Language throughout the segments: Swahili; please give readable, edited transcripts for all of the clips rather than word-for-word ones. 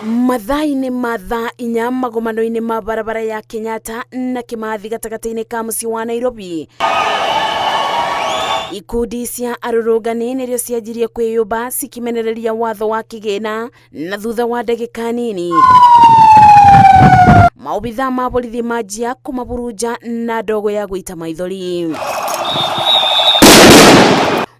Mathaa-inĩ ma thaa inya magomano-inĩ ma barabara ya Kenyatta na Kimathi gatagati-inĩ ka mũciĩ wa Nairobi, ikundi cia arũrũngani nĩrĩo cianjirie kwĩyũmba cikimenereria watho wa kĩgĩna, na thutha wa ndagĩka nini maobithaa ma borithi manjia kũmaburuja na ndogo ya gũita maithori.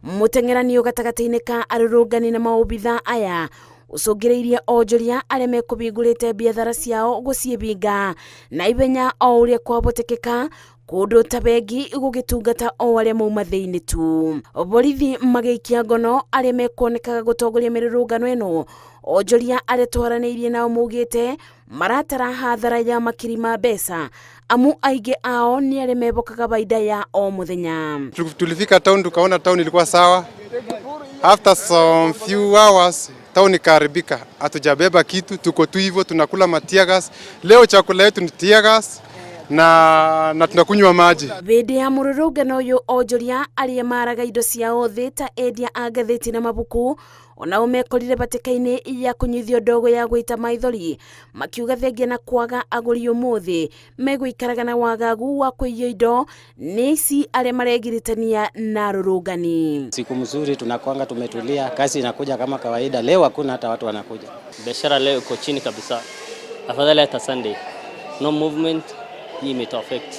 Mũteng'eranio gatagati-inĩ ka arũrũngani na maobithaa aya ũcũngĩrĩirie onjoria arĩa mekũbingũrĩte biathara ciao gũciĩbinga na ibenya o ũrĩa kwahotekeka, kũndũ ta bengi gũgĩtungata o arĩa mauma thĩinĩ tu. Borithi magĩikia ngono arĩa mekuonekaga gũtongoria mĩrũrũngano ĩno, onjoria arĩa twaranĩirie nao maugĩte maratara hathara ya makiri ma mbeca, amu aingĩ ao nĩ arĩa mebokaga baida ya o mũthenya. Tulifika town tukaona town ilikuwa sawa. After some few hours town ikaharibika. Hatujabeba kitu, tuko tu hivyo tunakula matiagas. Leo chakula yetu ni tiagas na tunakunywa maji. Bende ya mũrũrũngano ũyũ onjoria arĩa maraga indo ciao thĩ ta endia a ngathĩti na mabuku onao mekorire batĩka-inĩ ya kũnyuithio ndogo ya gũita maithori, makiuga thengia na kwaga agũri ũmũthĩ megũikaraga na wagagu wa kũiywo indo nĩ ici arĩa maregiritania na arũrũngani. Siku mzuri tunakwanga tumetulia, kazi inakuja kama kawaida. Leo hakuna hata watu wanakuja. Biashara leo iko chini kabisa. Afadhali hata Sunday. No movement, hii imetuaffect.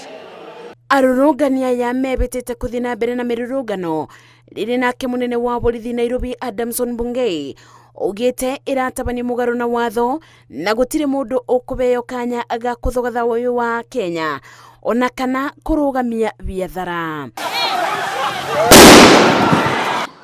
Arũrũngani aya mebĩtĩte kũthiĩ na mbere na mĩrũrũngano rĩrĩ nake mũnene wa borithi Nairobi Adamson Bungei ugĩte ĩratabania mũgarũ na watho na gũtirĩ mũndũ ũkũbeo kanya ga kũthogotha ũyũ wa Kenya ona kana kũrũgamia biathara.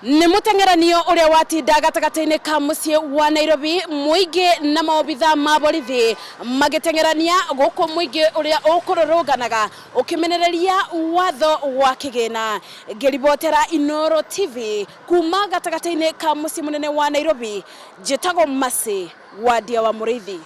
Nĩ mũteng'eranio ũrĩa watinda gatagati-inĩ ka mũciĩ wa Nairobi, mũingĩ na maobithaa ma borithi magĩteng'erania gũkũ mũingĩ ũrĩa ũkũrũrũnganaga ũkĩmenereria watho wa kĩgĩna. Ngĩribotera Inooro TV kuma gatagati-inĩ ka mũciĩ mũnene wa Nairobi, njĩtagwo Mercy Wandia wa Mũrĩithi.